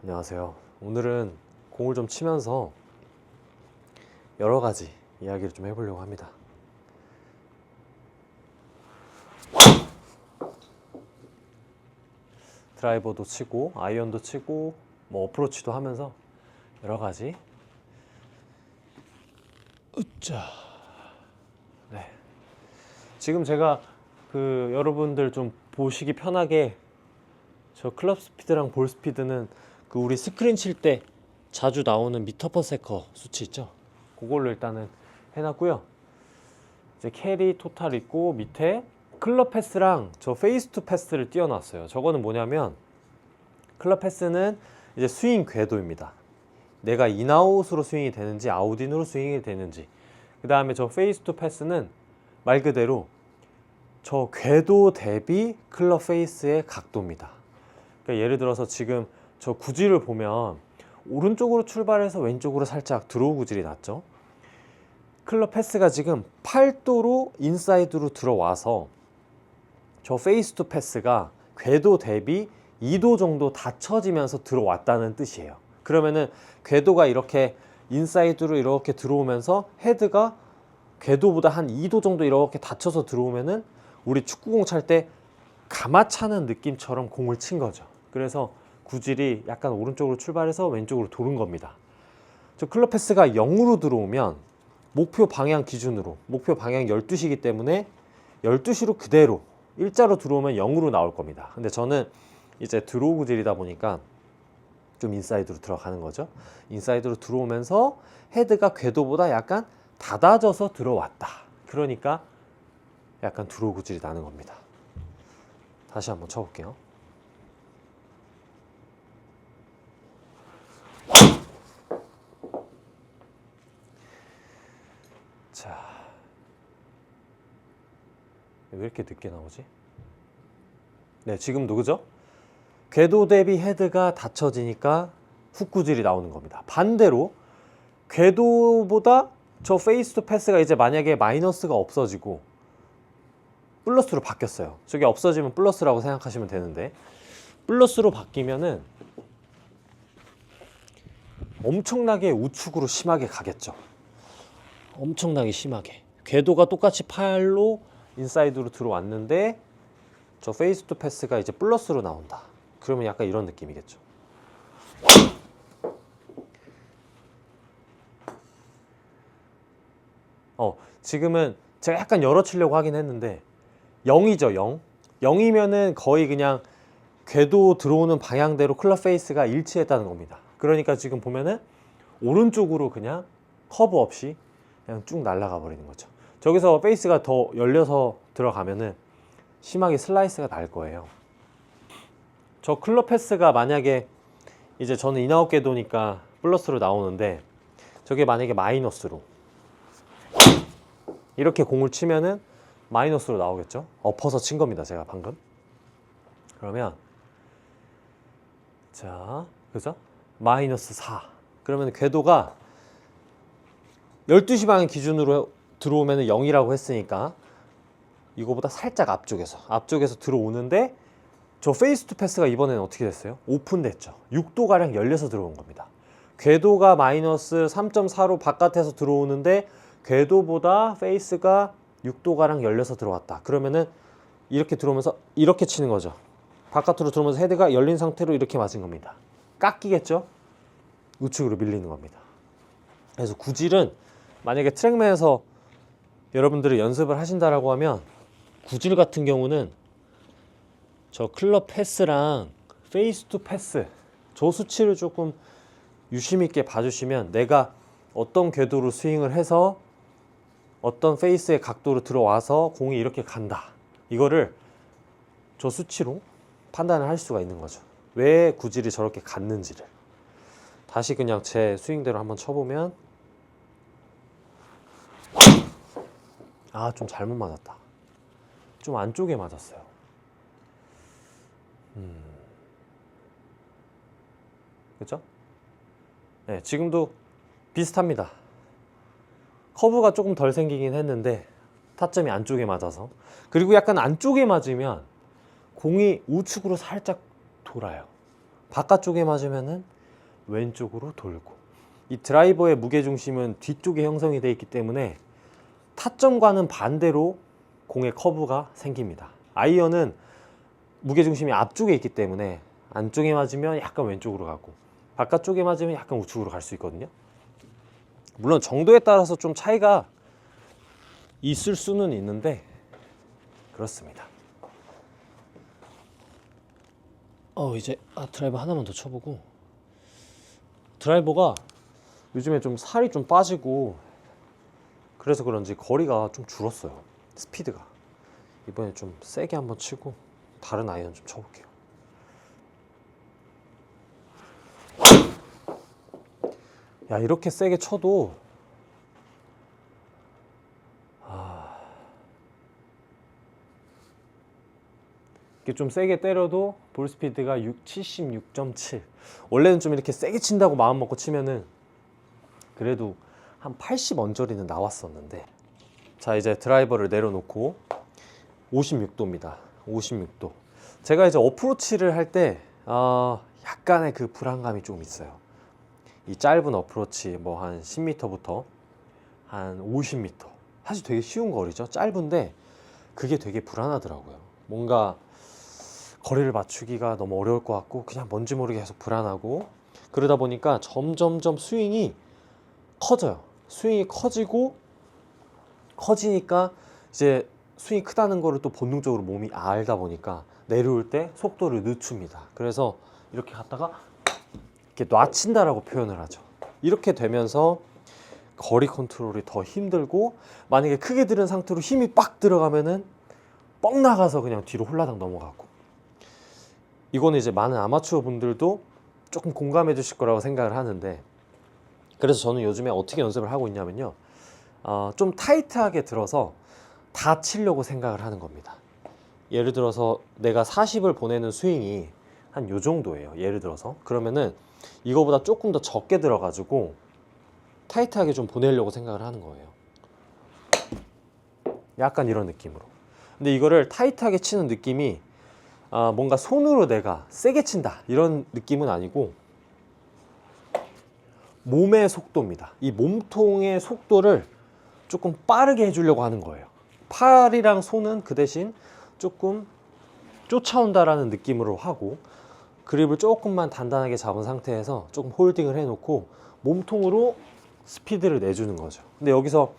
안녕하세요. 오늘은 공을 좀 치면서 여러 가지 이야기를 좀 해보려고 합니다. 드라이버도 치고 아이언도 치고 어프로치도 하면서 여러 가지. 으짜. 네. 지금 제가 여러분들 좀 보시기 편하게 저 클럽 스피드랑 볼 스피드는 우리 스크린 칠 때 자주 나오는 미터 퍼 세커 수치 있죠? 그걸로 일단은 해놨고요. 이제 캐리 토탈 있고 밑에 클럽 패스랑 저 페이스 투 패스를 띄워놨어요. 저거는 뭐냐면 클럽 패스는 이제 스윙 궤도입니다. 내가 인아웃으로 스윙이 되는지 아웃인으로 스윙이 되는지. 그 다음에 저 페이스 투 패스는 말 그대로 저 궤도 대비 클럽 페이스의 각도입니다. 그러니까 예를 들어서 지금 저 구질을 보면 오른쪽으로 출발해서 왼쪽으로 살짝 드로우 구질이 났죠. 클럽 패스가 지금 8도로 인사이드로 들어와서 저 페이스 투 패스가 궤도 대비 2도 정도 닫혀지면서 들어왔다는 뜻이에요. 그러면은 궤도가 이렇게 인사이드로 이렇게 들어오면서 헤드가 궤도보다 한 2도 정도 이렇게 닫혀서 들어오면은 우리 축구공 찰 때 감아차는 느낌처럼 공을 친 거죠. 그래서 구질이 약간 오른쪽으로 출발해서 왼쪽으로 도는 겁니다. 저 클럽 패스가 0으로 들어오면 목표 방향 기준으로 목표 방향 12시이기 때문에 12시로 그대로 일자로 들어오면 0으로 나올 겁니다. 근데 저는 이제 드로우 구질이다 보니까 좀 인사이드로 들어가는 거죠. 인사이드로 들어오면서 헤드가 궤도보다 약간 닫아져서 들어왔다. 그러니까 약간 드로우 구질이 나는 겁니다. 다시 한번 쳐볼게요. 자, 왜 이렇게 늦게 나오지? 네, 지금도 그죠? 궤도 대비 헤드가 닫혀지니까 훅 구질이 나오는 겁니다. 반대로 궤도보다 저 페이스 투 패스가 이제 만약에 마이너스가 없어지고 플러스로 바뀌었어요. 저게 없어지면 플러스라고 생각하시면 되는데 플러스로 바뀌면은 엄청나게 우측으로 심하게 가겠죠. 엄청나게 심하게. 궤도가 똑같이 8로 인사이드로 들어왔는데 저 페이스 투 패스가 이제 플러스로 나온다. 그러면 약간 이런 느낌이겠죠. 지금은 제가 약간 열어치려고 하긴 했는데 0이죠. 0. 0이면은 거의 그냥 궤도 들어오는 방향대로 클럽 페이스가 일치했다는 겁니다. 그러니까 지금 보면은 오른쪽으로 그냥 커브 없이 그냥 쭉 날아가 버리는 거죠. 저기서 페이스가 더 열려서 들어가면은 심하게 슬라이스가 날 거예요. 저 클럽 패스가 만약에 이제 저는 인아웃 궤도니까 플러스로 나오는데 저게 만약에 마이너스로 이렇게 공을 치면은 마이너스로 나오겠죠. 엎어서 친 겁니다. 제가 방금. 그러면 자, 그죠? 마이너스 4. 그러면 궤도가 12시 방향 기준으로 들어오면 0이라고 했으니까 이거보다 살짝 앞쪽에서 들어오는데 저 페이스 투 패스가 이번에는 어떻게 됐어요? 오픈됐죠. 6도가량 열려서 들어온 겁니다. 궤도가 마이너스 3.4로 바깥에서 들어오는데 궤도보다 페이스가 6도가량 열려서 들어왔다. 그러면은 이렇게 들어오면서 이렇게 치는 거죠. 바깥으로 들어오면서 헤드가 열린 상태로 이렇게 맞은 겁니다. 깎이겠죠? 우측으로 밀리는 겁니다. 그래서 구질은 만약에 트랙맨에서 여러분들이 연습을 하신다라고 하면 구질 같은 경우는 저 클럽 패스랑 페이스 투 패스 저 수치를 조금 유심 있게 봐주시면 내가 어떤 궤도로 스윙을 해서 어떤 페이스의 각도로 들어와서 공이 이렇게 간다. 이거를 저 수치로 판단을 할 수가 있는 거죠. 왜 구질이 저렇게 갔는지를. 다시 그냥 제 스윙대로 한번 쳐보면 좀 잘못 맞았다. 좀 안쪽에 맞았어요. 그죠? 네, 지금도 비슷합니다. 커브가 조금 덜 생기긴 했는데 타점이 안쪽에 맞아서. 그리고 약간 안쪽에 맞으면 공이 우측으로 살짝 돌아요. 바깥쪽에 맞으면은 왼쪽으로 돌고. 이 드라이버의 무게중심은 뒤쪽에 형성이 되어 있기 때문에 타점과는 반대로 공의 커브가 생깁니다. 아이언은 무게중심이 앞쪽에 있기 때문에 안쪽에 맞으면 약간 왼쪽으로 가고 바깥쪽에 맞으면 약간 우측으로 갈 수 있거든요. 물론 정도에 따라서 좀 차이가 있을 수는 있는데 그렇습니다. 이제 드라이버 하나만 더 쳐보고. 드라이버가 요즘에 좀 살이 좀 빠지고 그래서 그런지 거리가 좀 줄었어요. 스피드가. 이번에 좀 세게 한번 치고 다른 아이언 좀 쳐볼게요. 야, 이렇게 세게 쳐도 이렇게 좀 세게 때려도 볼 스피드가 76.7. 원래는 좀 이렇게 세게 친다고 마음 먹고 치면은 그래도 한 80 언저리는 나왔었는데. 자, 이제 드라이버를 내려놓고 56도입니다. 56도. 제가 이제 어프로치를 할 때 약간의 그 불안감이 좀 있어요. 이 짧은 어프로치 뭐 한 10m부터 한 50m. 사실 되게 쉬운 거리죠. 짧은데 그게 되게 불안하더라고요. 뭔가 거리를 맞추기가 너무 어려울 것 같고 그냥 뭔지 모르게 계속 불안하고 그러다 보니까 점점점 스윙이 커져요. 스윙이 커지니까 이제 스윙이 크다는 거를 또 본능적으로 몸이 알다 보니까 내려올 때 속도를 늦춥니다. 그래서 이렇게 갔다가 이렇게 놔친다라고 표현을 하죠. 이렇게 되면서 거리 컨트롤이 더 힘들고 만약에 크게 들은 상태로 힘이 빡 들어가면은 뻥 나가서 그냥 뒤로 홀라당 넘어가고. 이거는 이제 많은 아마추어 분들도 조금 공감해 주실 거라고 생각을 하는데 그래서 저는 요즘에 어떻게 연습을 하고 있냐면요. 좀 타이트하게 들어서 다 치려고 생각을 하는 겁니다. 예를 들어서 내가 40을 보내는 스윙이 한 요 정도예요. 예를 들어서 그러면은 이거보다 조금 더 적게 들어가지고 타이트하게 좀 보내려고 생각을 하는 거예요. 약간 이런 느낌으로. 근데 이거를 타이트하게 치는 느낌이 뭔가 손으로 내가 세게 친다 이런 느낌은 아니고 몸의 속도입니다. 이 몸통의 속도를 조금 빠르게 해주려고 하는 거예요. 팔이랑 손은 그 대신 조금 쫓아온다라는 느낌으로 하고 그립을 조금만 단단하게 잡은 상태에서 조금 홀딩을 해놓고 몸통으로 스피드를 내주는 거죠. 근데 여기서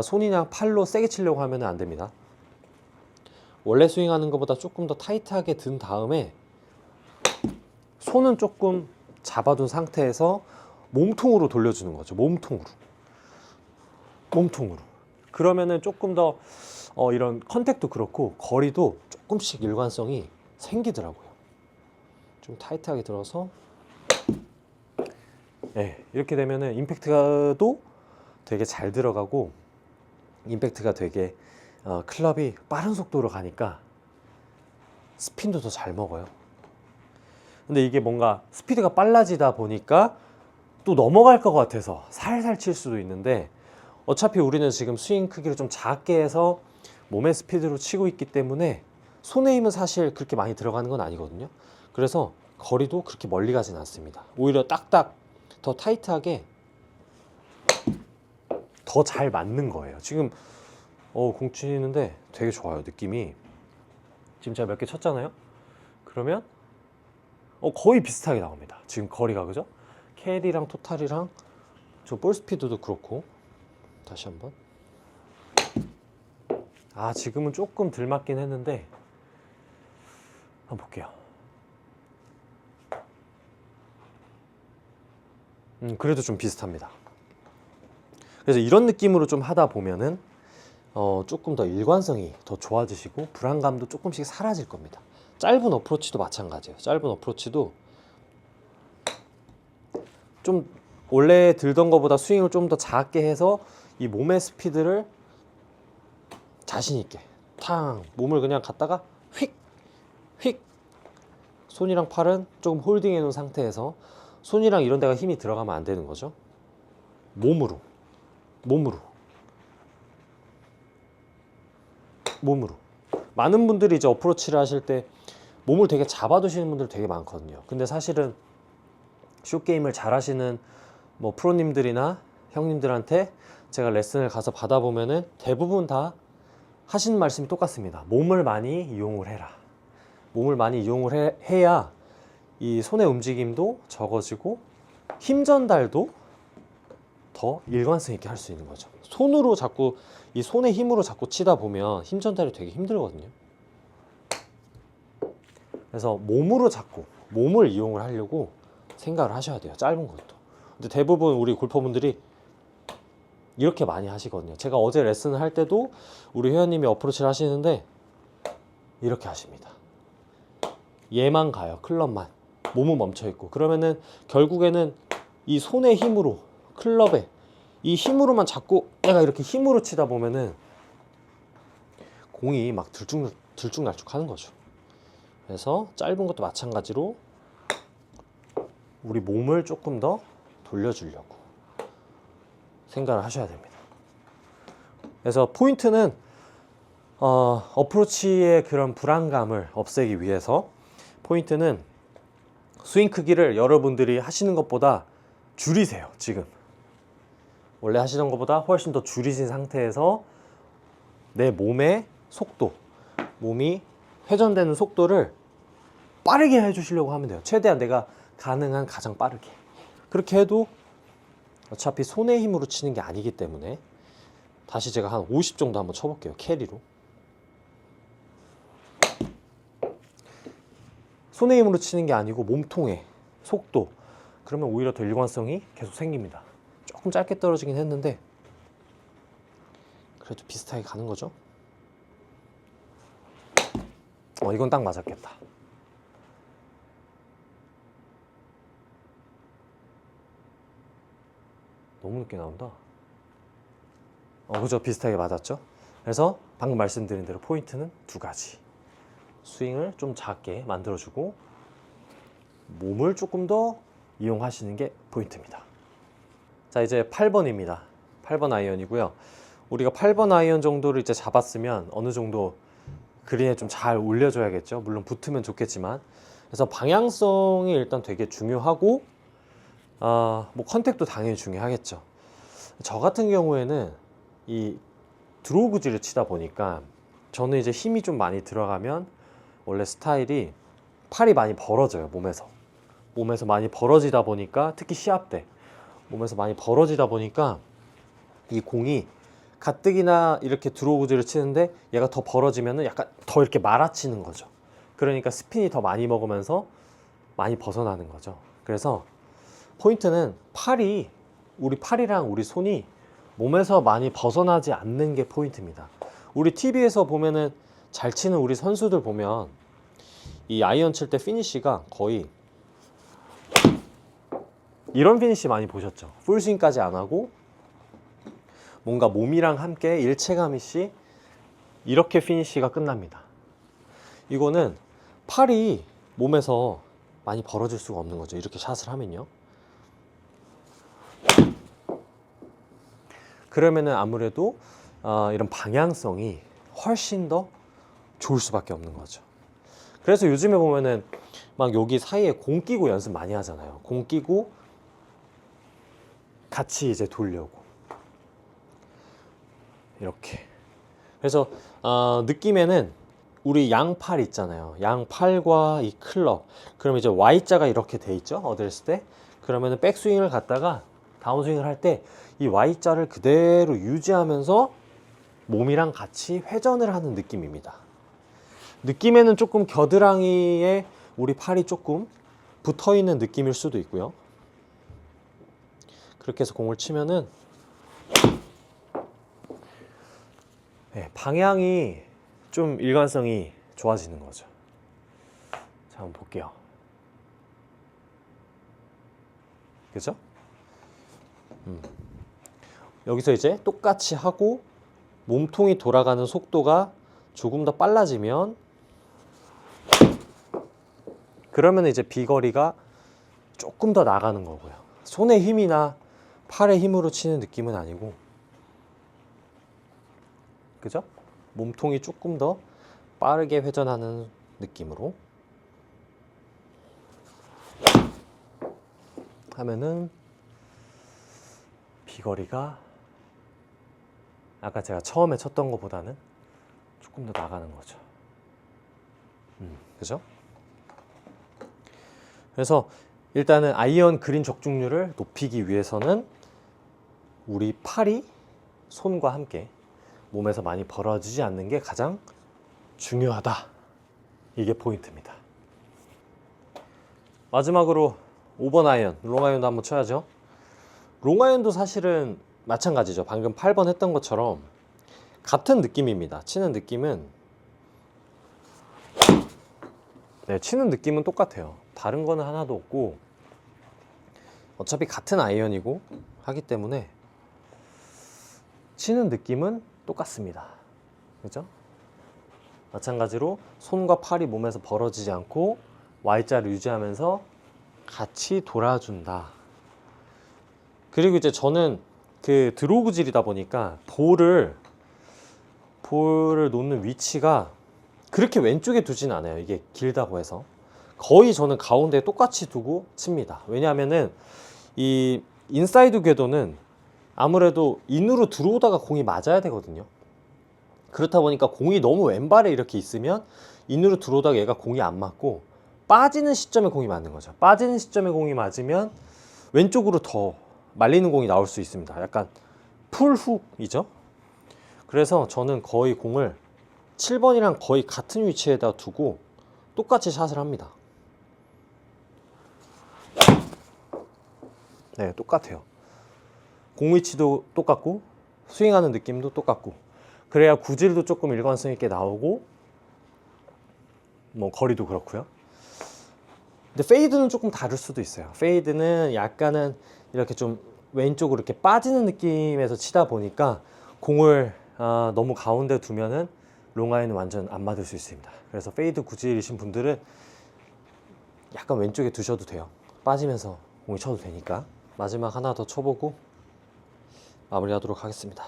손이랑 팔로 세게 치려고 하면 안 됩니다. 원래 스윙하는 것보다 조금 더 타이트하게 든 다음에 손은 조금 잡아둔 상태에서 몸통으로 돌려주는 거죠. 몸통으로. 그러면은 조금 더 이런 컨택도 그렇고 거리도 조금씩 일관성이 생기더라고요. 좀 타이트하게 들어서 이렇게 되면은 임팩트도 되게 잘 들어가고 임팩트가 되게 클럽이 빠른 속도로 가니까 스핀도 더 잘 먹어요. 근데 이게 뭔가 스피드가 빨라지다 보니까 또 넘어갈 것 같아서 살살 칠 수도 있는데 어차피 우리는 지금 스윙 크기를 좀 작게 해서 몸의 스피드로 치고 있기 때문에 손의 힘은 사실 그렇게 많이 들어가는 건 아니거든요. 그래서 거리도 그렇게 멀리 가진 않습니다. 오히려 딱딱 더 타이트하게 더 잘 맞는 거예요. 지금 공 치는데 되게 좋아요. 느낌이. 지금 제가 몇 개 쳤잖아요. 그러면 거의 비슷하게 나옵니다. 지금 거리가. 그죠? 캐리랑 토탈이랑 저 볼 스피드도 그렇고. 다시 한번. 지금은 조금 덜 맞긴 했는데 한번 볼게요. 그래도 좀 비슷합니다. 그래서 이런 느낌으로 좀 하다 보면은 조금 더 일관성이 더 좋아지시고 불안감도 조금씩 사라질 겁니다. 짧은 어프로치도 마찬가지예요. 짧은 어프로치도 좀 원래 들던 것보다 스윙을 좀 더 작게 해서 이 몸의 스피드를 자신 있게 몸을 그냥 갖다가 휙 손이랑 팔은 조금 홀딩해 놓은 상태에서 손이랑 이런 데가 힘이 들어가면 안 되는 거죠. 몸으로 많은 분들이 이제 어프로치를 하실 때 몸을 되게 잡아두시는 분들 되게 많거든요. 근데 사실은 숏게임을 잘하시는 뭐 프로님들이나 형님들한테 제가 레슨을 가서 받아보면은 대부분 다 하시는 말씀이 똑같습니다. 몸을 많이 이용을 해라. 몸을 많이 이용을 해야 이 손의 움직임도 적어지고 힘 전달도 더 일관성 있게 할 수 있는 거죠. 손으로 자꾸 이 손의 힘으로 자꾸 치다 보면 힘 전달이 되게 힘들거든요. 그래서 몸으로 자꾸 몸을 이용을 하려고 생각을 하셔야 돼요. 짧은 것도. 근데 대부분 우리 골퍼분들이 이렇게 많이 하시거든요. 제가 어제 레슨을 할 때도 우리 회원님이 어프로치를 하시는데 이렇게 하십니다. 얘만 가요. 클럽만. 몸은 멈춰 있고. 그러면은 결국에는 이 손의 힘으로 클럽에 이 힘으로만 자꾸 내가 이렇게 힘으로 치다 보면은 공이 막 들쭉날쭉 하는 거죠. 그래서 짧은 것도 마찬가지로 우리 몸을 조금 더 돌려주려고 생각을 하셔야 됩니다. 그래서 포인트는 어프로치의 그런 불안감을 없애기 위해서 포인트는 스윙 크기를 여러분들이 하시는 것보다 줄이세요. 지금 원래 하시던 것보다 훨씬 더 줄이신 상태에서 내 몸의 속도, 몸이 회전되는 속도를 빠르게 해주시려고 하면 돼요. 최대한 내가 가능한 가장 빠르게. 그렇게 해도 어차피 손의 힘으로 치는 게 아니기 때문에 다시 제가 한 50 정도 한번 쳐볼게요. 캐리로. 손의 힘으로 치는 게 아니고 몸통의 속도. 그러면 오히려 더 일관성이 계속 생깁니다. 조금 짧게 떨어지긴 했는데 그래도 비슷하게 가는 거죠. 이건 딱 맞았겠다. 너무 늦게 나온다. 그죠? 비슷하게 맞았죠? 그래서 방금 말씀드린 대로 포인트는 두 가지. 스윙을 좀 작게 만들어주고 몸을 조금 더 이용하시는 게 포인트입니다. 자, 이제 8번입니다. 8번 아이언이고요. 우리가 8번 아이언 정도를 이제 잡았으면 어느 정도 그린에 좀 잘 올려줘야겠죠. 물론 붙으면 좋겠지만. 그래서 방향성이 일단 되게 중요하고 뭐 컨택도 당연히 중요하겠죠. 저 같은 경우에는 이 드로우 구질을 치다 보니까 저는 이제 힘이 좀 많이 들어가면 원래 스타일이 팔이 많이 벌어져요. 몸에서 많이 벌어지다 보니까 특히 시합 때 몸에서 많이 벌어지다 보니까 이 공이 가뜩이나 이렇게 드로우 구질을 치는데 얘가 더 벌어지면은 약간 더 이렇게 말아치는 거죠. 그러니까 스핀이 더 많이 먹으면서 많이 벗어나는 거죠. 그래서 포인트는 우리 팔이랑 우리 손이 몸에서 많이 벗어나지 않는 게 포인트입니다. 우리 TV에서 보면은 잘 치는 우리 선수들 보면 이 아이언 칠 때 피니쉬가 거의 이런 피니쉬 많이 보셨죠? 풀스윙까지 안 하고 뭔가 몸이랑 함께 일체감이시 이렇게 피니쉬가 끝납니다. 이거는 팔이 몸에서 많이 벌어질 수가 없는 거죠. 이렇게 샷을 하면요. 그러면은 아무래도 이런 방향성이 훨씬 더 좋을 수밖에 없는 거죠. 그래서 요즘에 보면은 막 여기 사이에 공 끼고 연습 많이 하잖아요. 공 끼고 같이 이제 돌려고 이렇게. 그래서 느낌에는 우리 양팔 있잖아요. 양팔과 이 클럽. 그럼 이제 Y자가 이렇게 돼 있죠. 어드레스 때. 그러면은 백스윙을 갔다가 다운스윙을 할 때 이 Y자를 그대로 유지하면서 몸이랑 같이 회전을 하는 느낌입니다. 느낌에는 조금 겨드랑이에 우리 팔이 조금 붙어 있는 느낌일 수도 있고요. 그렇게 해서 공을 치면은 방향이 좀 일관성이 좋아지는 거죠. 자, 한번 볼게요. 그죠? 여기서 이제 똑같이 하고 몸통이 돌아가는 속도가 조금 더 빨라지면 그러면 이제 비거리가 조금 더 나가는 거고요. 손의 힘이나 팔의 힘으로 치는 느낌은 아니고, 그죠? 몸통이 조금 더 빠르게 회전하는 느낌으로 하면은 비거리가 아까 제가 처음에 쳤던 것보다는 조금 더 나가는 거죠. 그죠? 그래서 일단은 아이언 그린 적중률을 높이기 위해서는 우리 팔이 손과 함께 몸에서 많이 벌어지지 않는 게 가장 중요하다. 이게 포인트입니다. 마지막으로 5번 아이언, 롱아이언도 한번 쳐야죠. 롱아이언도 사실은 마찬가지죠. 방금 8번 했던 것처럼 같은 느낌입니다. 치는 느낌은 치는 느낌은 똑같아요. 다른 거는 하나도 없고 어차피 같은 아이언이고 하기 때문에 치는 느낌은 똑같습니다. 그죠? 마찬가지로 손과 팔이 몸에서 벌어지지 않고 Y자를 유지하면서 같이 돌아준다. 그리고 이제 저는 그 드로우 구질이다 보니까 볼을 놓는 위치가 그렇게 왼쪽에 두진 않아요. 이게 길다고 해서 거의 저는 가운데에 똑같이 두고 칩니다. 왜냐하면은 이 인사이드 궤도는 아무래도 인으로 들어오다가 공이 맞아야 되거든요. 그렇다 보니까 공이 너무 왼발에 이렇게 있으면 인으로 들어오다가 얘가 공이 안 맞고 빠지는 시점에 공이 맞는 거죠. 빠지는 시점에 공이 맞으면 왼쪽으로 더 말리는 공이 나올 수 있습니다. 약간 풀훅이죠. 그래서 저는 거의 공을 7번이랑 거의 같은 위치에다 두고 똑같이 샷을 합니다. 네, 똑같아요. 공 위치도 똑같고 스윙하는 느낌도 똑같고 그래야 구질도 조금 일관성 있게 나오고 뭐 거리도 그렇고요. 근데 페이드는 조금 다를 수도 있어요. 페이드는 약간은 이렇게 좀 왼쪽으로 이렇게 빠지는 느낌에서 치다 보니까 공을 너무 가운데 두면은 롱아이는 완전 안 맞을 수 있습니다. 그래서 페이드 구질이신 분들은 약간 왼쪽에 두셔도 돼요. 빠지면서 공이 쳐도 되니까. 마지막 하나 더 쳐보고 마무리하도록 하겠습니다.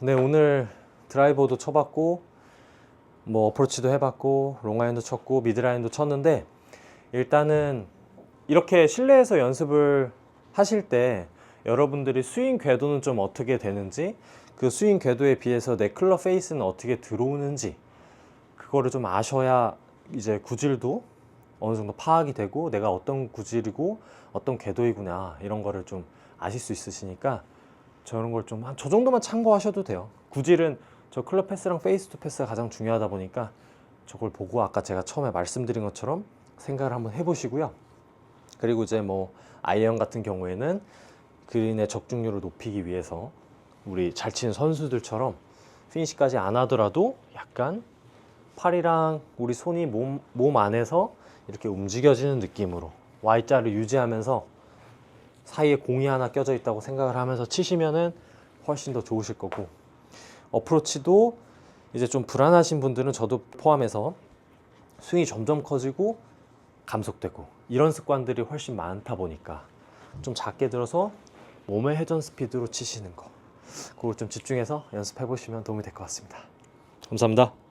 네, 오늘 드라이버도 쳐봤고 뭐 어프로치도 해봤고 롱아이언도 쳤고 미드라이언도 쳤는데 일단은 이렇게 실내에서 연습을 하실 때 여러분들이 스윙 궤도는 좀 어떻게 되는지 그 스윙 궤도에 비해서 내 클럽 페이스는 어떻게 들어오는지 그거를 좀 아셔야 이제 구질도 어느 정도 파악이 되고 내가 어떤 구질이고 어떤 궤도이구나 이런 거를 좀 아실 수 있으시니까 저런 걸 좀 저 정도만 참고하셔도 돼요. 구질은 저 클럽 패스랑 페이스 투 패스가 가장 중요하다 보니까 저걸 보고 아까 제가 처음에 말씀드린 것처럼 생각을 한번 해보시고요. 그리고 이제 뭐 아이언 같은 경우에는 그린의 적중률을 높이기 위해서 우리 잘 치는 선수들처럼 피니시까지 안 하더라도 약간 팔이랑 우리 손이 몸 안에서 이렇게 움직여지는 느낌으로 Y자를 유지하면서 사이에 공이 하나 껴져 있다고 생각을 하면서 치시면은 훨씬 더 좋으실 거고 어프로치도 이제 좀 불안하신 분들은 저도 포함해서 스윙이 점점 커지고 감속되고 이런 습관들이 훨씬 많다 보니까 좀 작게 들어서 몸의 회전 스피드로 치시는 거 그걸 좀 집중해서 연습해 보시면 도움이 될 것 같습니다. 감사합니다.